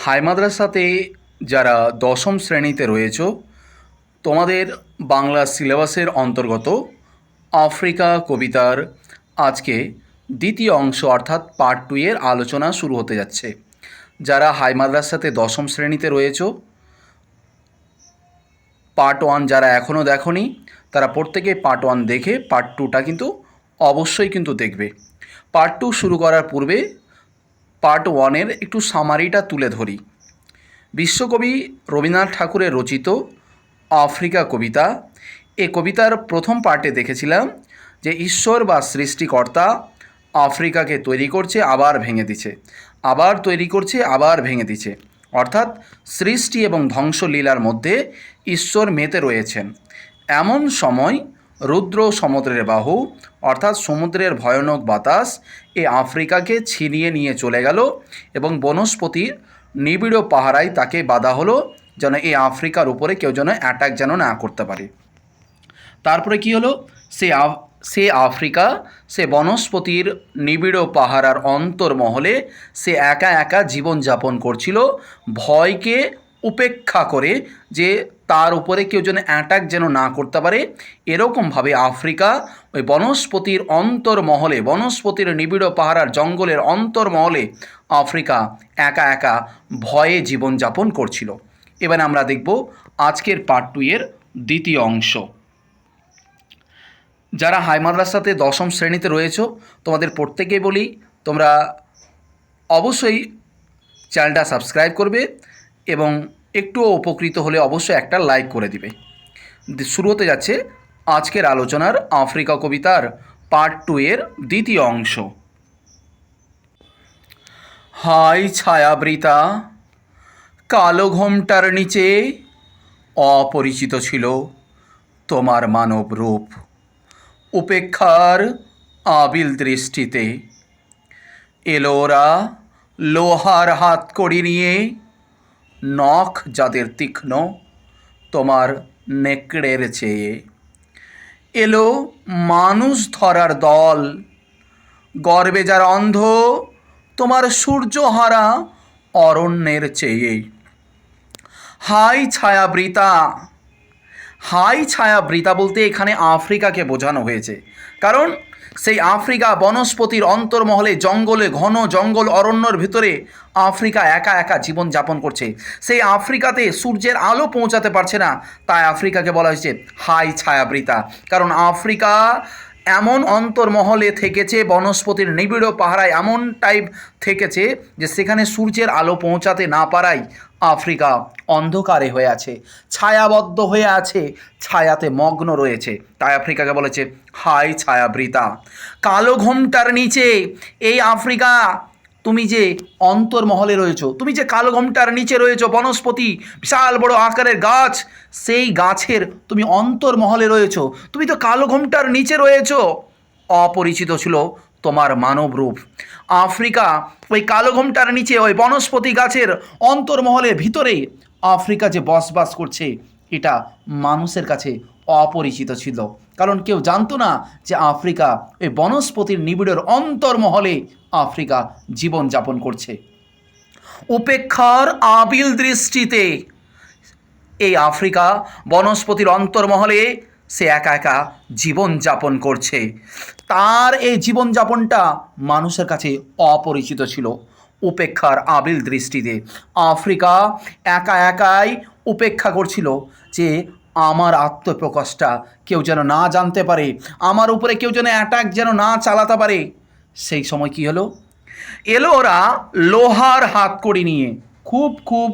High মাদ্রাসাতে যারা দশম শ্রেণীতে রয়েছ, তোমাদের বাংলা সিলেবাসের অন্তর্গত আফ্রিকা কবিতার আজকে দ্বিতীয় অংশ অর্থাৎ পার্ট 2 এর আলোচনা শুরু হতে যাচ্ছে। যারা হাই মাদ্রাসাতে দশম শ্রেণীতে রয়েছ, পার্ট 1 যারা এখনও দেখোনি তারা প্রত্যেকে পার্ট 1 দেখে পার্ট 2টা কিন্তু অবশ্যই কিন্তু দেখবে। পার্ট 2 শুরু করার পূর্বে পার্ট 1-এর একটু সামারিটা তুলে ধরি। বিশ্বকবি রবীন্দ্রনাথ ঠাকুরের রচিত আফ্রিকা কবিতা, এই কবিতার প্রথম পার্টে দেখেছিলাম যে ঈশ্বর বা সৃষ্টিকর্তা আফ্রিকাকে তৈরি করছে আবার ভেঙে দিচ্ছে, আবার তৈরি করছে আবার ভেঙে দিচ্ছে, অর্থাৎ সৃষ্টি এবং ধ্বংসলীলার মধ্যে ঈশ্বর মেতে রয়েছেন। এমন সময় রুদ্র সমুদ্রের বাহু অর্থাৎ সমুদ্রের ভয়ানক বাতাস এই আফ্রিকাকে ছিনিয়ে নিয়ে চলে গেল এবং বনস্পতির নিবিড় পাহারায় তাকে বাধা হলো যেন এই আফ্রিকার উপরে কেউ যেন অ্যাটাক যেন না করতে পারে। তারপরে কি হলো, সে আফ্রিকা সে বনস্পতির নিবিড় পাহারার অন্তর্মহলে সে একা একা জীবনযাপন করছিল, ভয়কে উপেক্ষা করে যে তার উপরে কেউ যেন অ্যাটাক যেন না করতে পারে। এরকমভাবে আফ্রিকা ওই বনস্পতির অন্তর্মহলে, বনস্পতির নিবিড় পাহারার জঙ্গলের অন্তর্মহলে আফ্রিকা একা একা ভয়ে জীবনযাপন করছিল। এবার আমরা দেখব আজকের পার্ট 2 এর দ্বিতীয় অংশ। যারা হাই মাদ্রাসাতে দশম শ্রেণীতে রয়েছ, তোমাদের প্রত্যেকেই বলি তোমরা অবশ্যই চ্যানেলটা সাবস্ক্রাইব করবে এবং একটুও উপকৃত হলে অবশ্যই একটা লাইক করে দিবে। শুরু হতে যাচ্ছে আজকের আলোচনার আফ্রিকা কবিতার পার্ট 2 এর দ্বিতীয় অংশ। হাই ছায়াবৃতা, কালো ঘোমটার নিচে অপরিচিত ছিল তোমার মানব রূপ। উপেক্ষার আবিল দৃষ্টিতে এলো ওরা লোহার হাতকড়ি নিয়ে, নখ যাদের তীক্ষ্ণ তোমার নেকড়ের চেয়ে। এলো মানুষ ধরার দল, গর্বে যার অন্ধ তোমার সূর্যহারা অরণ্যের চেয়ে। হাই ছায়াবৃতা, হাই ছায়াবৃতা বলতে এখানে আফ্রিকাকে বোঝানো হয়েছে, কারণ সেই আফ্রিকা বনস্পতির অন্তর্মহলে জঙ্গলে, ঘন জঙ্গল অরণ্যর ভিতরে আফ্রিকা একা একা জীবনযাপন করছে। সেই আফ্রিকাতে সূর্যের আলো পৌঁছাতে পারছে না, তাই আফ্রিকাকে বলা হয়েছে হাই ছায়াবৃতা। কারণ আফ্রিকা এমন অন্তর্মহলে থেকেছে, বনস্পতির নিবিড় পাহারায় এমন টাইপ থেকেছে যে সেখানে সূর্যের আলো পৌঁছাতে না পারায় আফ্রিকা অন্ধকারে হয়ে আছে, ছায়াবদ্ধ হয়ে আছে, ছায়াতে মগ্ন রয়েছে। তাই আফ্রিকাকে বলেছে হাই ছায়াবৃতা। কালো ঘোমটার নিচে এই আফ্রিকা, তুমি যে অন্তর্মহলে রয়েছো, তুমি যে কালো ঘোমটার নিচে রয়েছো, বনস্পতি বিশাল বড় আকারের গাছ, সেই গাছের তুমি অন্তর্মহলে রয়েছো, তুমি তো কালো ঘোমটার নিচে রয়েছো। অপরিচিত ছিল তোমার মানব রূপ। আফ্রিকা ওই কালো ঘোমটার নিচে ওই বনস্পতি গাছের অন্তর্মহলের ভিতরে আফ্রিকা যে বসবাস করছে, এটা মানুষের কাছে অপরিচিত ছিল, কারণ কেউ জানতো না যে আফ্রিকা এই বনস্পতির নিবিড়ের অন্তর্মহলে আফ্রিকা জীবনযাপন করছে। উপেক্ষার আবিল দৃষ্টিতে এই আফ্রিকা বনস্পতির অন্তর্মহলে সে একা একা জীবনযাপন করছে। তার এই জীবনযাপনটা মানুষের কাছে অপরিচিত ছিল। উপেক্ষার আবিল দৃষ্টিতে আফ্রিকা একা একাই উপেক্ষা করছিল যে আমার আত্মপ্রকাশটা কেউ যেন না জানতে পারে, আমার উপরে কেউ যেন অ্যাটাক যেন না চালাতে পারে। সেই সময় কি হলো, এলো ওরা লোহার হাতকড়ি নিয়ে। খুব খুব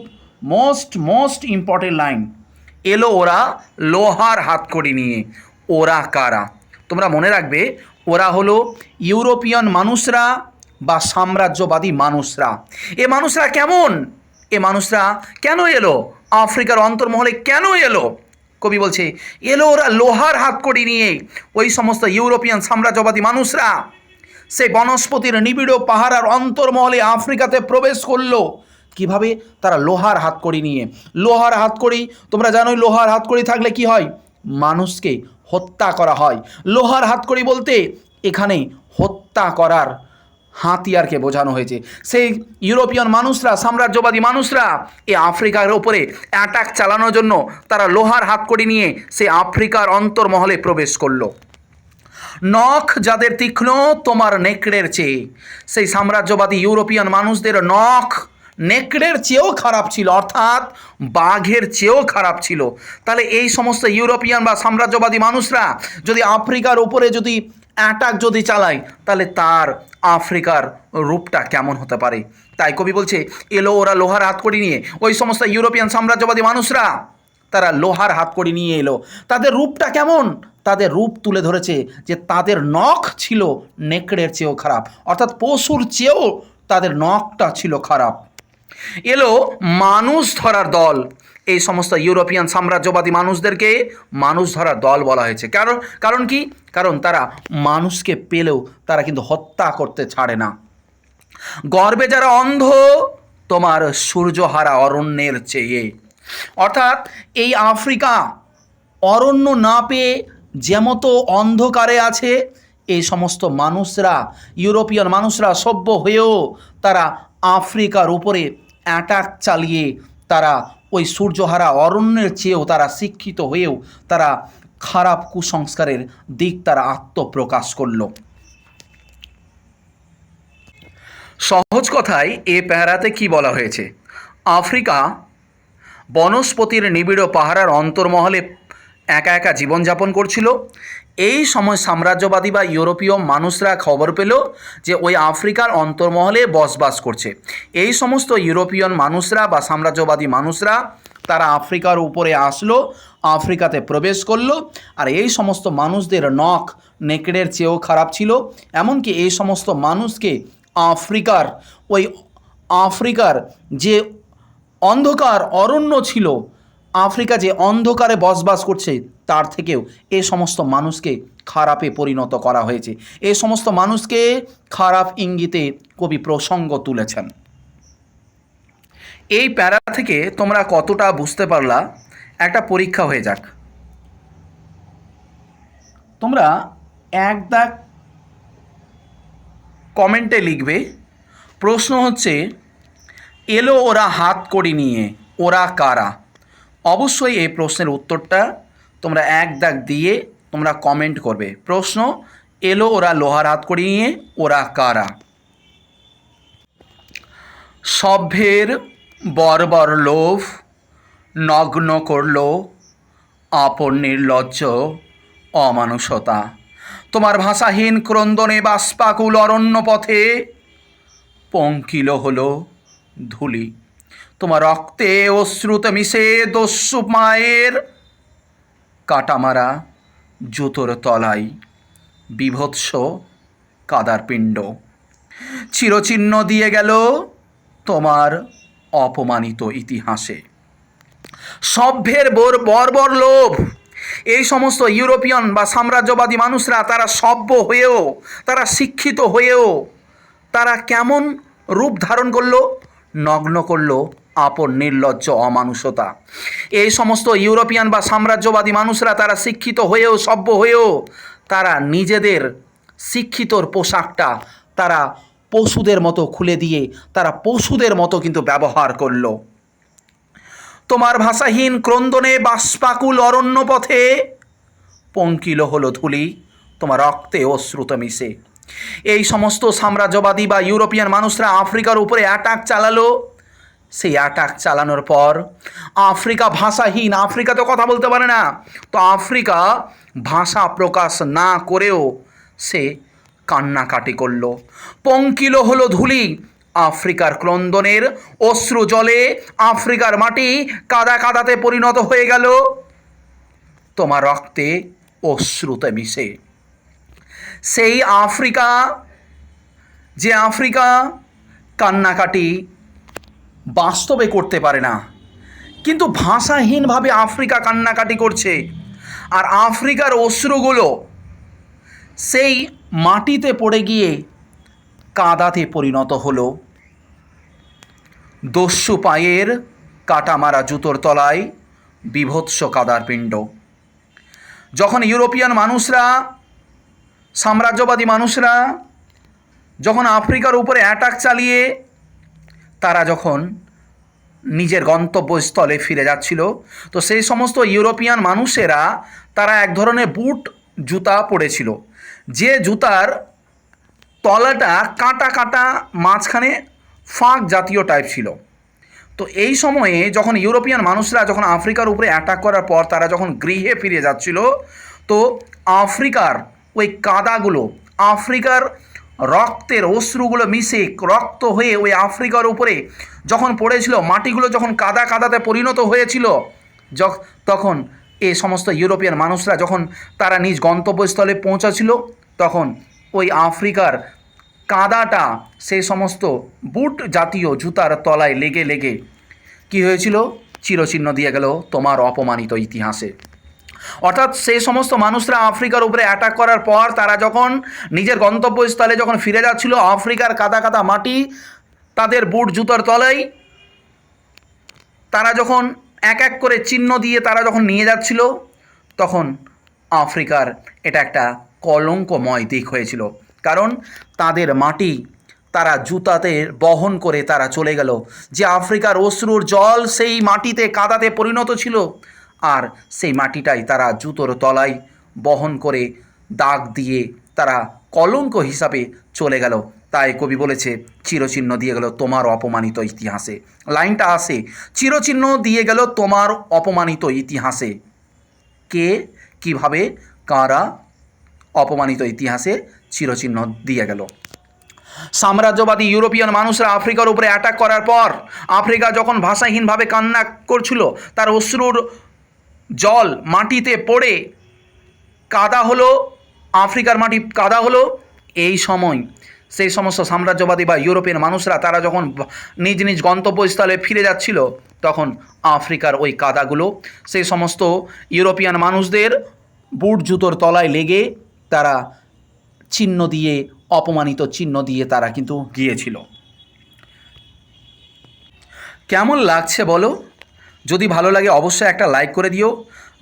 মোস্ট ইম্পর্টেন্ট লাইন, এলো ওরা লোহার হাতকড়ি নিয়ে। ওরা কারা? তোমরা মনে রাখবে, ওরা হলো ইউরোপিয়ান মানুষরা বা সাম্রাজ্যবাদী মানুষরা। এ মানুষরা কেমন? এ মানুষরা কেন এলো আফ্রিকার অন্তর্মহলে, কেন এলো? কবি বলছে এলো ওরা লোহার হাতকড়ি নিয়ে। ওই সমস্ত ইউরোপিয়ান সাম্রাজ্যবাদী মানুষরা সেই বনস্পতির নিবিড় পাহাড়ার অন্তর্মহলে আফ্রিকাতে প্রবেশ করলো। কিভাবে? তারা লোহার হাতকড়ি নিয়ে। লোহার হাতকড়ি তোমরা জানোই, লোহার হাতকড়ি থাকলে কি হয়? মানুষকে হত্যা করা হয়। লোহার হাতকড়ি বলতে এখানে হত্যা করার হাতিয়ারকে বোঝানো হয়েছে। সেই ইউরোপিয়ান মানুষরা, সাম্রাজ্যবাদী মানুষরা এই আফ্রিকার ওপরে অ্যাটাক চালানোর জন্য তারা লোহার হাতকড়ি নিয়ে সে আফ্রিকার অন্তর্মহলে প্রবেশ করলো। নখ যাদের তীক্ষ্ণ তোমার নেকড়ের চেয়ে, সেই সাম্রাজ্যবাদী ইউরোপিয়ান মানুষদের নখ নেকড়ের চেয়েও খারাপ ছিল, অর্থাৎ বাঘের চেয়েও খারাপ ছিল। তাহলে এই সমস্ত ইউরোপিয়ান বা সাম্রাজ্যবাদী মানুষরা যদি আফ্রিকার উপরে যদি অ্যাটাক যদি চালায়, তাহলে তার আফ্রিকার রূপটা কেমন হতে পারে। তাই কবি বলছে, এলো ওরা লোহার হাতকড়ি নিয়ে, ওই সমস্ত ইউরোপিয়ান সাম্রাজ্যবাদী মানুষরা তারা লোহার হাতকড়ি নিয়ে এলো। তাদের রূপটা কেমন? তাদের রূপ তুলে ধরেছে যে তাদের নখ ছিল নেকড়ের চেয়েও খারাপ, অর্থাৎ পশুর চেয়েও তাদের নখটা ছিল খারাপ। এলো মানুষ ধরার দল। এই সমস্ত ইউরোপিয়ান সাম্রাজ্যবাদী মানুষদেরকে মানুষ ধরার দল বলা হয়েছে। কারণ কি? কারণ তারা মানুষকে পেলেও তারা কিন্তু হত্যা করতে ছাড়ে না। গর্বে যারা অন্ধ তোমার সূর্যহারা অরণ্যের চেয়ে, অর্থাৎ এই আফ্রিকা অরণ্য না পেয়ে যেমতো অন্ধকারে আছে, এই সমস্ত মানুষরা, ইউরোপিয়ান মানুষরা সভ্য হয়েও তারা আফ্রিকার উপরে অ্যাটাক চালিয়ে তারা ওই সূর্যহারা অরণ্যের চেয়েও তারা শিক্ষিত হয়েও তারা খারাপ কুসংস্কারের দিক তারা আত্মপ্রকাশ করল। সহজ কথায় এ প্যারাতে কি বলা হয়েছে? আফ্রিকা বনস্পতির নিবিড় পাহাড়ের অন্তর্মহলে একা একা জীবনযাপন করছিল। এই সময় সাম্রাজ্যবাদী বা ইউরোপীয় মানুষরা খবর পেল যে ওই আফ্রিকার অন্তর্মহলে বসবাস করছে। এই সমস্ত ইউরোপিয়ান মানুষরা বা সাম্রাজ্যবাদী মানুষরা তারা আফ্রিকার উপরে আসলো, আফ্রিকাতে প্রবেশ করলো। আর এই সমস্ত মানুষদের নখ নেকড়ের চেয়েও খারাপ ছিল। এমনকি এই সমস্ত মানুষকে আফ্রিকার যে অন্ধকার অরণ্য ছিল, আফ্রিকা যে অন্ধকারে বসবাস করছে, তার থেকেও এই সমস্ত মানুষকে খারাপে পরিণত করা হয়েছে। এই সমস্ত মানুষকে খারাপ ইঙ্গিতে কবি প্রসঙ্গ তুলেছেন। এই প্যারা থেকে তোমরা কতটা বুঝতে পারলা, একটা পরীক্ষা হয়ে যাক। তোমরা এক দাগ কমেন্টে লিখবে। প্রশ্ন হচ্ছে, এলো ওরা হাতকড়ি নিয়ে, ওরা কারা? অবশ্যই এই প্রশ্নের উত্তরটা তোমরা এক দাগ দিয়ে তোমরা কমেন্ট করবে। প্রশ্ন, এলো ওরা লোহার হাতকড়ি নিয়ে, ওরা কারা? সভ্যের বর্বর লোভ নগ্ন করল আপন নির্লজ্জ অমানুষতা। তোমার ভাষাহীন ক্রন্দনে বাষ্পাকুল অরণ্য পথে পঙ্কিল হলো ধূলি। তোমার রক্তে অশ্রুতে মিশে দস্যু মায়ের কাটামারা জুতোর তলায় বিভৎস কাদার পিণ্ড চিরচিহ্ন দিয়ে গেল তোমার অপমানিত ইতিহাসে। সভ্যের বর্বর লোভ। এই সমস্ত ইউরোপিয়ান বা সাম্রাজ্যবাদী মানুষরা তারা সভ্য হয়েও, তারা শিক্ষিত হয়েও তারা কেমন রূপ ধারণ করলো? নগ্ন করলো আপন নির্লজ্জ অমানুষতা। এই সমস্ত ইউরোপিয়ান বা সাম্রাজ্যবাদী মানুষরা তারা শিক্ষিত হয়েও, সভ্য হয়েও তারা নিজেদের শিক্ষিতর পোশাকটা তারা পশুদের মতো খুলে দিয়ে তারা পশুদের মতো কিন্তু ব্যবহার করল। তোমার ভাষাহীন ক্রন্দনে বাষ্পাকুল অরণ্য পথে পঙ্কিল হলো ধূলি, তোমার রক্তে অশ্রুত মিশে। এই সমস্ত সাম্রাজ্যবাদী বা ইউরোপিয়ান মানুষরা আফ্রিকার উপরে অ্যাটাক চালালো। সেই অ্যাটাক চালানোর পর আফ্রিকা ভাষাহীন, আফ্রিকা তো কথা বলতে পারে না, তো আফ্রিকা ভাষা প্রকাশ না করেও সে কান্নাকাটি করল। পঙ্কিল হলো ধূলি, আফ্রিকার ক্রন্দনের অশ্রু জলে আফ্রিকার মাটি কাদা কাদাতে পরিণত হয়ে গেল তোমার রক্তে অশ্রুতে মিশে। সেই আফ্রিকা, যে আফ্রিকা কান্নাকাটি বাস্তবে করতে পারে না, কিন্তু ভাষাহীনভাবে আফ্রিকা কান্নাকাটি করছে। আর আফ্রিকার অশ্রুগুলো সেই মাটিতে পড়ে গিয়ে কাদাতে পরিণত হলো দস্যু পায়ের কাটামারা জুতোর তলায় বিভৎস কাদার পিণ্ড। যখন ইউরোপিয়ান মানুষরা, সাম্রাজ্যবাদী মানুষরা যখন আফ্রিকার উপরে অ্যাটাক চালিয়ে তারা যখন নিজের গন্তব্যস্থলে ফিরে যাচ্ছিল, তো সেই সমস্ত ইউরোপিয়ান মানুষেরা তারা এক ধরনের বুট জুতা পরেছিল, যে জুতার তলাটা কাঁটা কাঁটা, মাঝখানে ফাঁক জাতীয় টাইপ ছিল। তো এই সময়ে যখন ইউরোপিয়ান মানুষরা যখন আফ্রিকার উপরে অ্যাটাক করার পর তারা যখন গৃহে ফিরে যাচ্ছিল, তো আফ্রিকার ওই কাদাগুলো, আফ্রিকার রক্তের অশ্রুগুলো মিশে রক্ত হয়ে ওই আফ্রিকার উপরে যখন পড়েছিল, মাটিগুলো যখন কাদা কাদাতে পরিণত হয়েছিল, তখন এই সমস্ত ইউরোপিয়ান মানুষরা যখন তারা নিজ গন্তব্যস্থলে পৌঁছাছিল, তখন ওই আফ্রিকার কাদাটা সেই সমস্ত বুট জাতীয় জুতার তলায় লেগে লেগে কী হয়েছিল, চিরচিহ্ন দিয়ে গেল তোমার অপমানিত ইতিহাসে। অর্থাৎ সেই সমস্ত মানুষরা আফ্রিকার উপরে অ্যাটাক করার পর তারা যখন নিজের গন্তব্যস্থলে যখন ফিরে যাচ্ছিল, আফ্রিকার কাদা কাদা মাটি তাদের বুট জুতার তলায়, তারা যখন এক এক করে চিহ্ন দিয়ে তারা যখন নিয়ে যাচ্ছিল, তখন আফ্রিকার এটা একটা কলঙ্কময় দিক হয়েছিল। কারণ তাদের মাটি তারা জুতাতে বহন করে তারা চলে গেল, যে আফ্রিকার অশ্রুর জল সেই মাটিতে কাদাতে পরিণত ছিল, আর সেই মাটিটাই তারা জুতোর তলায় বহন করে দাগ দিয়ে তারা কলঙ্ক হিসাবে চলে গেল। তাই কবি বলেছে চিরচিহ্ন দিয়ে গেল তোমার অপমানিত ইতিহাসে। লাইনটা আসে, চিরচিহ্ন দিয়ে গেল তোমার অপমানিত ইতিহাসে। কে, কিভাবে, কারা অপমানিত ইতিহাসে চিরচিহ্ন দিয়ে গেল? সাম্রাজ্যবাদী ইউরোপিয়ান মানুষরা আফ্রিকার উপরে অ্যাটাক করার পর আফ্রিকা যখন ভাষাহীনভাবে কান্না করছিল, তার অশ্রুর জল মাটিতে পড়ে কাদা হলো, আফ্রিকার মাটি কাদা হলো, এই সময় সেই সমস্ত সাম্রাজ্যবাদী বা ইউরোপিয়ান মানুষরা তারা যখন নিজ নিজ গন্তব্যস্থলে ফিরে যাচ্ছিল, তখন আফ্রিকার ওই কাদাগুলো সেই সমস্ত ইউরোপিয়ান মানুষদের বুট জুতোর তলায় লেগে তারা চিহ্ন দিয়ে, অপমানিত চিহ্ন দিয়ে তারা কিন্তু গিয়েছিল। কেমন লাগছে বলো? যদি ভালো লাগে অবশ্যই একটা লাইক করে দিও।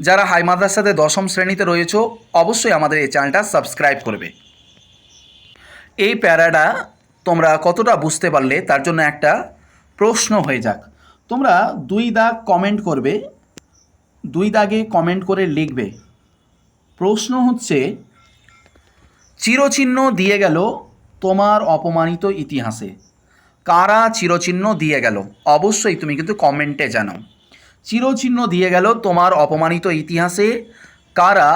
যারা হাই মাদ্রাসাতে দশম শ্রেণীতে রয়েছে অবশ্যই আমাদের এই চ্যানেলটা সাবস্ক্রাইব করবে। এই প্যারাটা তোমরা কতটা বুঝতে পারলে তার জন্য একটা প্রশ্ন হয়ে যাক। তোমরা 2 দাগ কমেন্ট করবে, 2 দাগে কমেন্ট করে লিখবে। প্রশ্ন হচ্ছে, চিরচিহ্ন দিয়ে গেল তোমার অপমানিত ইতিহাসে। কারা চিরচিহ্ন দিয়ে গেল? অবশ্যই তুমি কিন্তু কমেন্টে জানাও। চিরচিহ্ন দিয়ে গেল তোমার অপমানিত ইতিহাসে, কারা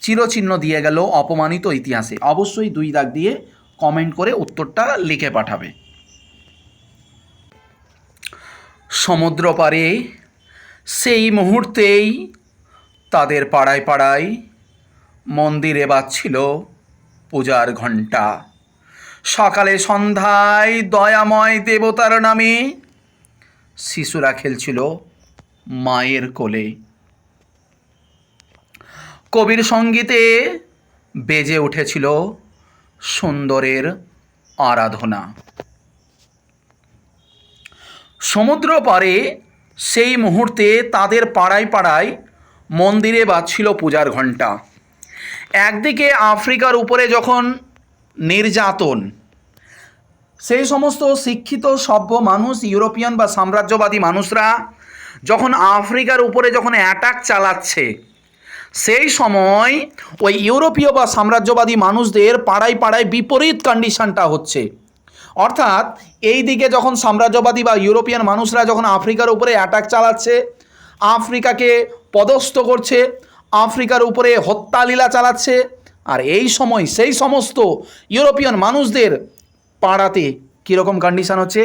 চিরচিহ্ন দিয়ে গেল অপমানিত ইতিহাসে? অবশ্যই 2 দাগ দিয়ে কমেন্ট করে উত্তরটা লিখে পাঠাবে। সমুদ্র পাড়ে সেই মুহূর্তেই তাদের পাড়ায় পাড়ায় মন্দিরে বাজছিল পূজার ঘণ্টা। সকালে সন্ধ্যায় দয়াময় দেবতার নামে শিশুরা খেলছিল মায়ের কোলে। কবির সঙ্গীতে বেজে উঠেছিল সুন্দরের আরাধনা। সমুদ্র পাড়ে সেই মুহূর্তে তাদের পাড়ায় পাড়ায় মন্দিরে বাজছিল পূজার ঘণ্টা। একদিকে আফ্রিকার উপরে যখন নির্যাতন, সেই সমস্ত শিক্ষিত সভ্য মানুষ, ইউরোপিয়ান বা সাম্রাজ্যবাদী মানুষরা যখন আফ্রিকার উপরে যখন অ্যাটাক চালাচ্ছে, সেই সময় ওই ইউরোপীয় বা সাম্রাজ্যবাদী মানুষদের পাড়ায় পাড়ায় বিপরীত কন্ডিশনটা হচ্ছে। অর্থাৎ এই দিকে যখন সাম্রাজ্যবাদী বা ইউরোপিয়ান মানুষরা যখন আফ্রিকার উপরে অ্যাটাক চালাচ্ছে, আফ্রিকাকে পদস্থ করছে, আফ্রিকার উপরে হত্যালীলা চালাচ্ছে, আর এই সময় সেই সমস্ত ইউরোপিয়ান মানুষদের পাড়াতে কীরকম কন্ডিশান হচ্ছে?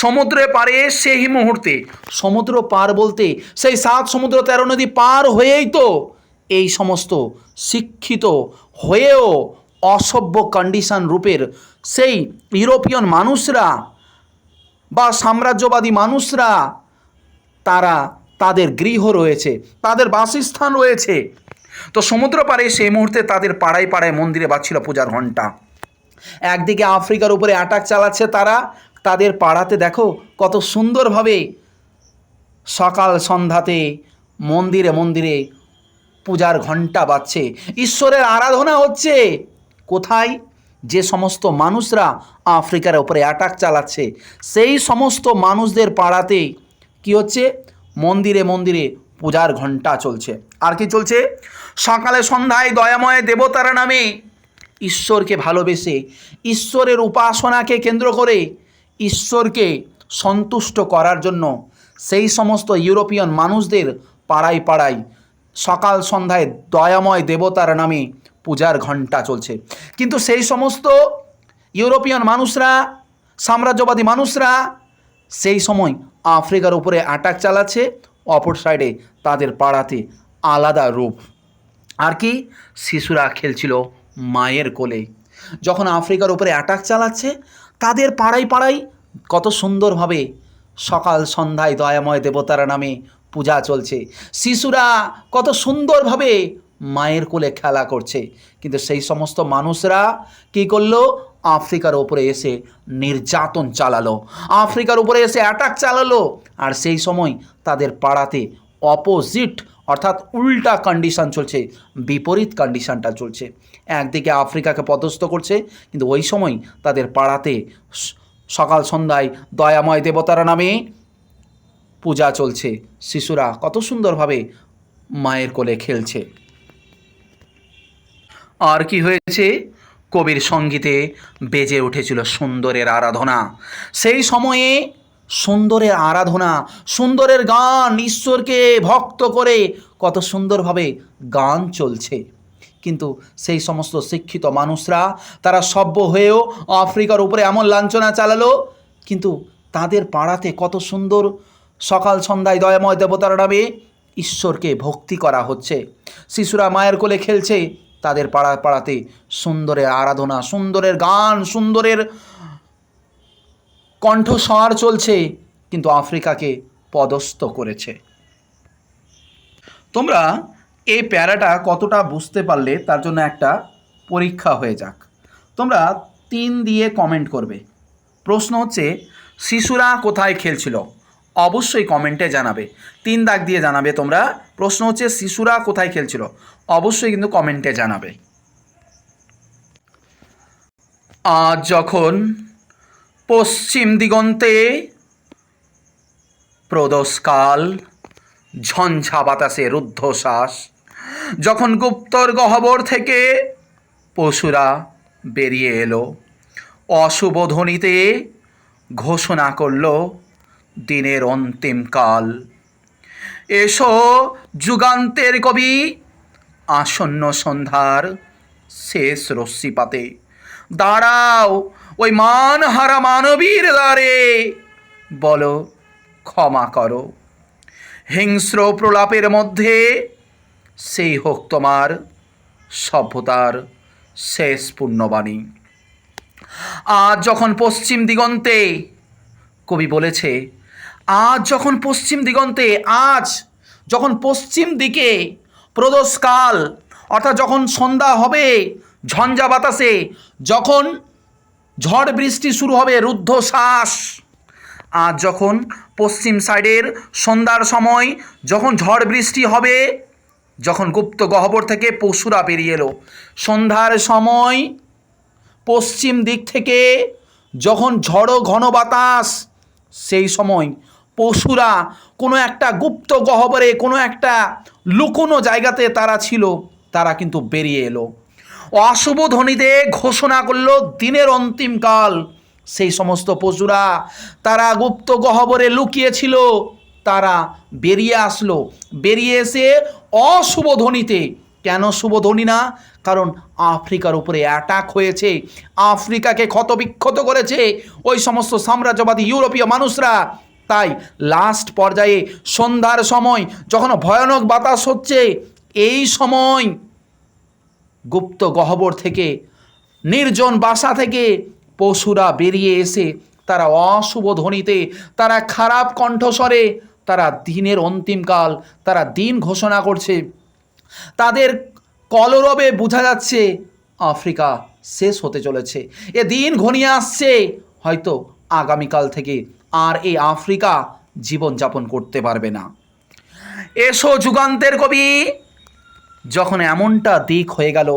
সমুদ্রে পারে সেই মুহূর্তে, সমুদ্র পার বলতে সেই 7 সমুদ্র 13 নদী পার হয়েই তো এই সমস্ত শিক্ষিত হয়েও অসভ্য কন্ডিশন রূপের সেই ইউরোপিয়ান মানুষরা বা সাম্রাজ্যবাদী মানুষরা তারা তাদের গৃহ রয়েছে, তাদের বাসস্থান রয়েছে। তো সমুদ্র পাড়ে সেই মুহূর্তে তাদের পাড়ায় পাড়ায় মন্দিরে বাজছিল পূজার ঘণ্টা। একদিকে আফ্রিকার উপরে অ্যাটাক চালাচ্ছে তারা, তাদের পাড়াতে দেখো কত সুন্দরভাবে সকাল সন্ধ্যাতে মন্দিরে মন্দিরে পূজার ঘণ্টা বাজছে, ঈশ্বরের আরাধনা হচ্ছে। কোথায়? যে সমস্ত মানুষরা আফ্রিকার ওপরে অ্যাটাক চালাচ্ছে সেই সমস্ত মানুষদের পাড়াতে কি হচ্ছে, মন্দিরে মন্দিরে পূজার ঘণ্টা চলছে। আর কি চলছে, সকালে সন্ধ্যায় দয়াময় দেবতার নামে ঈশ্বরকে ভালোবেসে, ঈশ্বরের উপাসনাকে কেন্দ্র করে ঈশ্বরকে সন্তুষ্ট করার জন্য সেই সমস্ত ইউরোপিয়ান মানুষদের পাড়ায় পাড়ায় সকাল সন্ধ্যায় দয়াময় দেবতার নামে পূজার ঘণ্টা চলছে। কিন্তু সেই সমস্ত ইউরোপিয়ান মানুষরা, সাম্রাজ্যবাদী মানুষরা সেই সময় আফ্রিকার উপরে অ্যাটাক চালাচ্ছে, অপর সাইডে তাদের পাড়াতে আলাদা রূপ। আর কি, শিশুরা খেলছিল মায়ের কোলে। যখন আফ্রিকার উপরে অ্যাটাক চালাচ্ছে তাদের পাড়ায় পাড়ায় কত সুন্দরভাবে সকাল সন্ধ্যায় দয়াময় দেবতার নামে পূজা চলছে, শিশুরা কত সুন্দরভাবে মায়ের কোলে খেলা করছে। কিন্তু সেই সমস্ত মানুষরা কী করলো, আফ্রিকার উপরে এসে নির্যাতন চালালো, আফ্রিকার উপরে এসে অ্যাটাক চালালো। আর সেই সময় তাদের পাড়াতে অপোজিট অর্থাৎ উল্টা কন্ডিশন চলছে, বিপরীত কন্ডিশনটা চলছে। একদিকে আফ্রিকাকে পদস্থ করছে, কিন্তু ওই সময় তাদের পাড়াতে সকাল সন্ধ্যায় দয়াময় দেবতার নামে পূজা চলছে, শিশুরা কত সুন্দরভাবে মায়ের কোলে খেলছে। আর কি হয়েছে, কবির সঙ্গীতে বেজে উঠেছিল সুন্দরের আরাধনা। সেই সময়ে সুন্দরের আরাধনা, সুন্দরের গান, ঈশ্বরকে ভক্ত করে কত সুন্দরভাবে গান চলছে। কিন্তু সেই সমস্ত শিক্ষিত মানুষরা তারা সভ্য হয়েও আফ্রিকার উপরে এমন লাঞ্ছনা চালালো, কিন্তু তাদের পাড়াতে কত সুন্দর সকাল সন্ধ্যায় দয়াময় দেবতার নামে ঈশ্বরকে ভক্তি করা হচ্ছে, শিশুরা মায়ের কোলে খেলছে, তাদের পাড়াতে সুন্দরের আরাধনা, সুন্দরের গান, সুন্দরের কণ্ঠস্বর চলছে, কিন্তু আফ্রিকাকে পদস্থ করেছে। তোমরা এই প্যারাটা কতটা বুঝতে পারলে তার জন্য একটা পরীক্ষা হয়ে যাক। তোমরা 3 দিয়ে কমেন্ট করবে। প্রশ্ন হচ্ছে, শিশুরা কোথায় খেলছিল? অবশ্যই কমেন্টে জানাবে, 3 দাগ দিয়ে জানাবে তোমরা। প্রশ্ন হচ্ছে, শিশুরা কোথায় খেলছিল? অবশ্যই কিন্তু কমেন্টে জানাবে। আজ যখন পশ্চিম দিগন্তে প্রদোষকাল, ঝঞ্ঝা বাতাসে রুদ্ধশ্বাস, যখন গুপ্তর গহ্বর থেকে পশুরা বেরিয়ে এলো, অশুভ ধ্বনিতে ঘোষণা করল দিনের অন্তিম কাল। এসো যুগান্তের কবি, আসন্ন সন্ধ্যার শেষ রশ্মিপাতে দাঁড়াও ওই মানহারা মানবীর দ্বারে, বলো ক্ষমা করো। হিংস্র প্রলাপের মধ্যে সেই হোক তোমার সভ্যতার শেষ পূর্ণবাণী। আজ যখন পশ্চিম দিগন্তে, কবি বলেছে আজ যখন পশ্চিম দিগন্তে, আজ যখন পশ্চিম দিকে প্রদোষকাল, অর্থাৎ যখন সন্ধ্যা হবে, ঝঞ্ঝা বাতাসে যখন ঝড় বৃষ্টি শুরু হবে, রুদ্ধশ্বাস, আজ যখন পশ্চিম সাইডের সন্ধ্যার সময় যখন ঝড় বৃষ্টি হবে, যখন গুপ্ত গহ্বর থেকে পশুরা বেরিয়ে এলো, সন্ধ্যার সময় পশ্চিম দিক থেকে যখন ঝড়ো ঘন বাতাস, সেই সময় পশুরা কোনো একটা গুপ্ত গহ্বরে, কোনো একটা লুকোনো জায়গাতে তারা ছিল, তারা কিন্তু বেরিয়ে এলো। অশুভ ধ্বনিতে ঘোষণা করলো দিনের অন্তিম কাল। সেই সমস্ত পশুরা তারা গুপ্ত গহ্বরে লুকিয়েছিল, তারা বেরিয়ে আসলো, বেরিয়ে এসে অশুভ ধ্বনিতে, কেন শুভ ধ্বনি না, কারণ আফ্রিকার উপরে অ্যাটাক হয়েছে, আফ্রিকাকে ক্ষতবিক্ষত করেছে ওই সমস্ত সাম্রাজ্যবাদী ইউরোপীয় মানুষরা। তাই লাস্ট পর্যায়ে সন্ধ্যার সময় যখন ভয়ানক বাতাস হচ্ছে, এই সময় গুপ্ত গহ্বর থেকে, নির্জন বাসা থেকে পশুরা বেরিয়ে এসে তারা অশুভ ধ্বনিতে, তারা খারাপ কণ্ঠস্বরে, তারা দিনের অন্তিমকাল, তারা দিন ঘোষণা করছে। তাদের কলরবে বোঝা যাচ্ছে আফ্রিকা শেষ হতে চলেছে, এ দিন ঘনিয়ে আসছে, হয়তো আগামীকাল থেকে আর এই আফ্রিকা জীবনযাপন করতে পারবে না। এসো যুগান্তের কবি, যখন এমনটা দিক হয়ে গেল,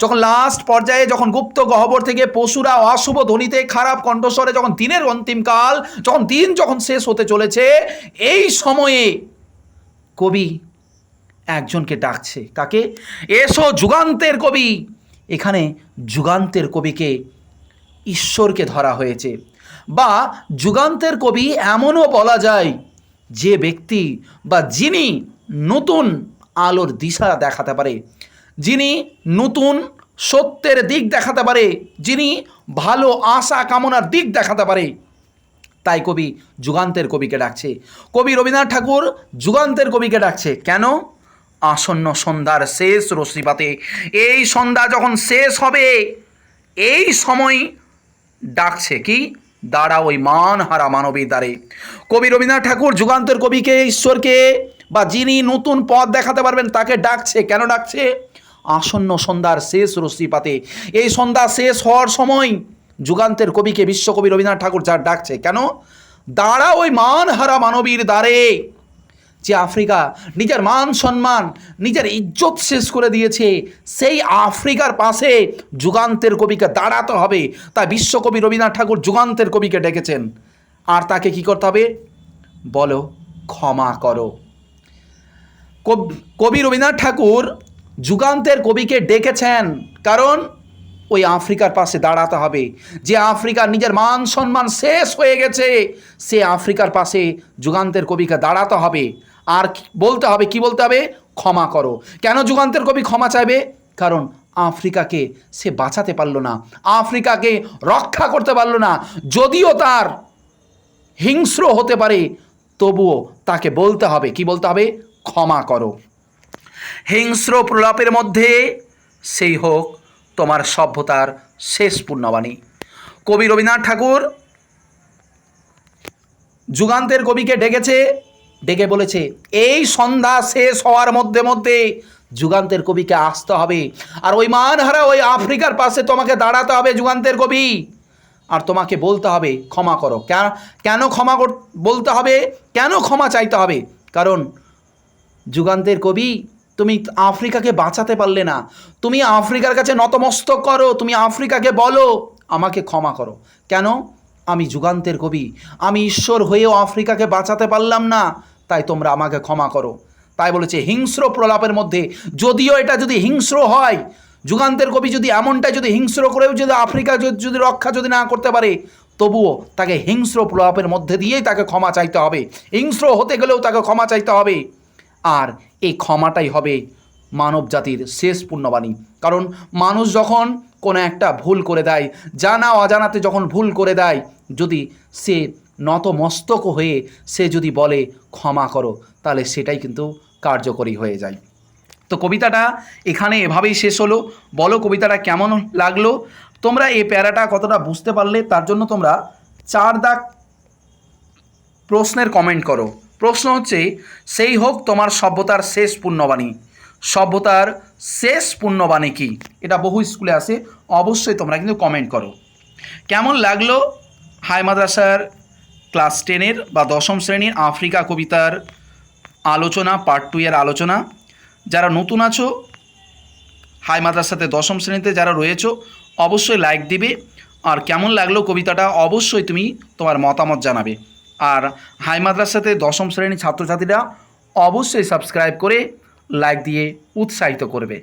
যখন লাস্ট পর্যায়ে যখন গুপ্ত গহ্বর থেকে পশুরা অশুভ ধ্বনিতে খারাপ কণ্ঠস্বরে যখন দিনের অন্তিমকাল, যখন দিন যখন শেষ হতে চলেছে, এই সময়ে কবি একজনকে ডাকছে। কাকে? এসো যুগান্তের কবি। এখানে যুগান্তের কবিকে ঈশ্বরকে ধরা হয়েছে, বা যুগান্তের কবি এমনও বলা যায় যে ব্যক্তি বা যিনি নতুন আলোর দিশা দেখাতে পারে, যিনি নতুন সত্যের দিক দেখাতে পারে, যিনি ভালো আশা কামনার দিক দেখাতে পারে। তাই কবি যুগান্তের কবিকে ডাকছে। কবি রবীন্দ্রনাথ ঠাকুর যুগান্তের কবিকে ডাকছে কেন? আসন্ন সন্ধ্যার শেষ রশ্মিপাতে, এই সন্ধ্যা যখন শেষ হবে এই সময় ডাকছে কি? দাঁড়া ওই মানহারা মানবীর দ্বারে। কবি রবীন্দ্রনাথ ঠাকুর যুগান্তের কবিকে, ঈশ্বরকে বা যিনি নতুন পথ দেখাতে পারবেন তাকে ডাকছে। কেন ডাকছে? আসন্ন সন্ধ্যার শেষ রশ্মিপাতে, এই সন্ধ্যা শেষ হওয়ার সময় যুগান্তের কবিকে বিশ্বকবি রবীন্দ্রনাথ ঠাকুর যার ডাকছে কেন? দাঁড়া ওই মানহারা মানবীর দ্বারে। যে আফ্রিকা নিজের মান সম্মান, নিজের ইজ্জত শেষ করে দিয়েছে, সেই আফ্রিকার পাশে যুগান্তের কবিকে দাঁড়াতে হবে। তাই বিশ্বকবি রবীন্দ্রনাথ ঠাকুর যুগান্তের কবিকে ডেকেছেন। আর তাকে কি করতে হবে? বলো ক্ষমা করো। কবি রবীন্দ্রনাথ ঠাকুর যুগান্তের কবিকে ডেকেছেন কারণ ওই আফ্রিকার পাশে দাঁড়াতে হবে। যে আফ্রিকার নিজের মান সম্মান শেষ হয়ে গেছে, সে আফ্রিকার পাশে যুগান্তের কবিকে দাঁড়াতে হবে। আর বলতে হবে, কি বলতে হবে? ক্ষমা করো। কেন যুগান্তের কবি ক্ষমা চাইবে? কারণ আফ্রিকাকে সে বাঁচাতে পারল না, আফ্রিকাকে রক্ষা করতে পারল না। যদিও তার হিংস্র হতে পারে, তবুও তাকে বলতে হবে, কি বলতে হবে? ক্ষমা করো। হিংস্র প্রলাপের মধ্যে সেই হোক তোমার সভ্যতার শেষ পূর্ণবাণী। কবি রবীন্দ্রনাথ ঠাকুর যুগান্তের কবিকে ডেকেছে, ডেকে বলেছে এই সন্ধ্যা শেষ হওয়ার মধ্যে মধ্যে যুগান্তের কবিকে আসতে হবে। আর ওই মানহারা ওই আফ্রিকার পাশে তোমাকে দাঁড়াতে হবে যুগান্তের কবি। আর তোমাকে বলতে হবে ক্ষমা করো। কেন ক্ষমা বলতে হবে? কেন ক্ষমা চাইতে হবে? কারণ যুগান্তের কবি, তুমি আফ্রিকাকে বাঁচাতে পারলে না, তুমি আফ্রিকার কাছে নতমস্তক করো, তুমি আফ্রিকাকে বলো আমাকে ক্ষমা করো। কেন? আমি যুগান্তের কবি, আমি ঈশ্বর হয়েও আফ্রিকাকে বাঁচাতে পারলাম না, তাই তোমরা আমাকে ক্ষমা করো। তাই বলেছে হিংস্র প্রলাপের মধ্যে, যদিও এটা যদি হিংস্র হয়, যুগান্তের কবি যদি এমনটাই যদি হিংস্র করেও যদি আফ্রিকা যদি রক্ষা যদি না করতে পারে, তবুও তাকে হিংস্র প্রলাপের মধ্যে দিয়েই তাকে ক্ষমা চাইতে হবে। হিংস্র হতে গেলেও তাকে ক্ষমা চাইতে হবে। আর এই ক্ষমাটাই হবে মানব জাতির শেষ পূর্ণবাণী। কারণ মানুষ যখন কোনো একটা ভুল করে দেয়, জানা অজানাতে যখন ভুল করে দেয়, যদি সে নতমস্তক হয়ে সে যদি বলে ক্ষমা করো, তাহলে সেটাই কিন্তু কার্যকরী হয়ে যায়। তো কবিতাটা এখানে এভাবেই শেষ হলো। বলো কবিতাটা কেমন লাগলো? তোমরা এই প্যারাটা কতটা বুঝতে পারলে তার জন্য তোমরা 4 দাগ প্রশ্নের কমেন্ট করো। প্রশ্ন হচ্ছে, সেই হোক তোমার সভ্যতার শেষ পূর্ণবাণী। সভ্যতার শেষ পূর্ণবাণী কি? এটা বহু স্কুলে আসে, অবশ্যই তোমরা কিন্তু কমেন্ট করো। কেমন লাগলো হাই মাদ্রাসার ক্লাস 10-এর বা 10ম শ্রেণীর আফ্রিকা কবিতার আলোচনা, পার্ট 2 এর আলোচনা? যারা নতুন আছো হাই মাদ্রাসাতে 10ম শ্রেণীতে যারা রয়েছো, অবশ্যই লাইক দিবে। আর কেমন লাগলো কবিতাটা অবশ্যই তুমি তোমার মতামত জানাবে। আর হাই মাদ্রাসাতে 10ম শ্রেণীর ছাত্রছাত্রীরা অবশ্যই সাবস্ক্রাইব করে লাইক দিয়ে উৎসাহিত করবে।